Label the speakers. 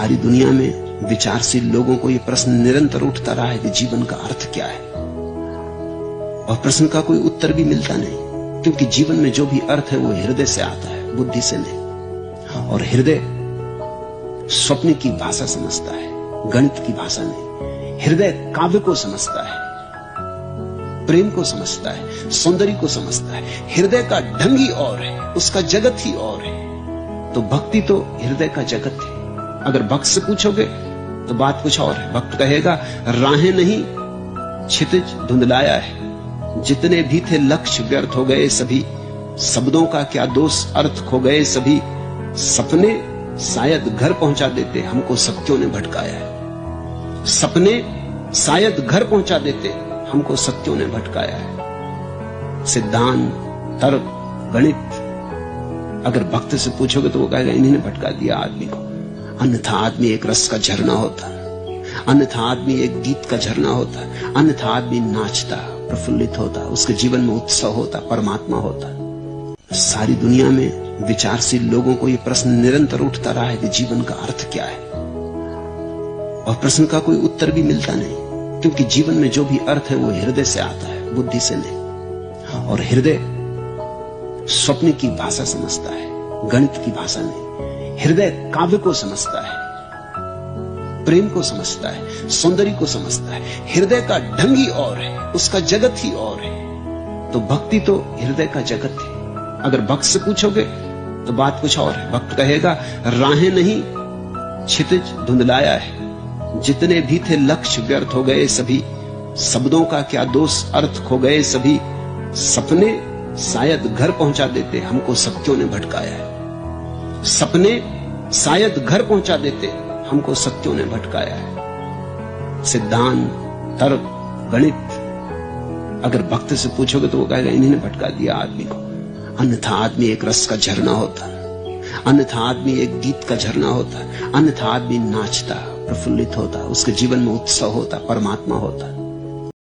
Speaker 1: सारी दुनिया में विचारशील लोगों को यह प्रश्न निरंतर उठता रहा है कि जीवन का अर्थ क्या है, और प्रश्न का कोई उत्तर भी मिलता नहीं, क्योंकि जीवन में जो भी अर्थ है वो हृदय से आता है, बुद्धि से नहीं। और हृदय स्वप्न की भाषा समझता है, गणित की भाषा नहीं। हृदय काव्य को समझता है, प्रेम को समझता है, सौंदर्य को समझता है। हृदय का ढंग ही और है, उसका जगत ही और है। तो भक्ति तो हृदय का जगत है। अगर भक्त से पूछोगे तो बात कुछ और है। भक्त कहेगा राहें नहीं क्षितिज धुंधलाया है, जितने भी थे लक्ष्य व्यर्थ हो गए सभी, शब्दों का क्या दोष अर्थ खो गए सभी, सपने शायद घर पहुंचा देते हमको सत्यों ने भटकाया है। सपने शायद घर पहुंचा देते हमको सत्यों ने भटकाया है। सिद्धांत, तर्क, गणित, अगर भक्त से पूछोगे तो वो कहेगा इन्हीं ने भटका दिया आदमी को। अन्यथा आदमी एक रस का झरना होता, अन्यथा आदमी एक गीत का झरना होता, अन्यथा आदमी नाचता, प्रफुल्लित होता, उसके जीवन में उत्सव होता, परमात्मा होता। सारी दुनिया में विचारशील लोगों को यह प्रश्न निरंतर उठता रहा है कि जीवन का अर्थ क्या है, और प्रश्न का कोई उत्तर भी मिलता नहीं, क्योंकि जीवन में जो भी अर्थ है वो हृदय से आता है, बुद्धि से नहीं। और हृदय स्वप्न की भाषा समझता है, गणित की भाषा नहीं। हृदय काव्य को समझता है, प्रेम को समझता है, सौंदर्य को समझता है। हृदय का ढंग ही और है, उसका जगत ही और है। तो भक्ति तो हृदय का जगत है। अगर भक्त से पूछोगे तो बात कुछ और है। भक्त कहेगा राहें नहीं क्षितिज धुंधलाया है, जितने भी थे लक्ष्य व्यर्थ हो गए सभी, शब्दों का क्या दोष अर्थ खो गए सभी, सपने शायद घर पहुंचा देते हमको सत्यों ने भटकाया है। सपने शायद घर पहुंचा देते हमको सत्यों ने भटकाया है। सिद्धांत, तर्क, गणित, अगर भक्त से पूछोगे तो वो कहेगा इन्हीं ने भटका दिया आदमी को। अन्यथा आदमी एक रस का झरना होता, अन्यथा आदमी एक गीत का झरना होता, अन्यथा आदमी नाचता, प्रफुल्लित होता, उसके जीवन में उत्सव होता, परमात्मा होता।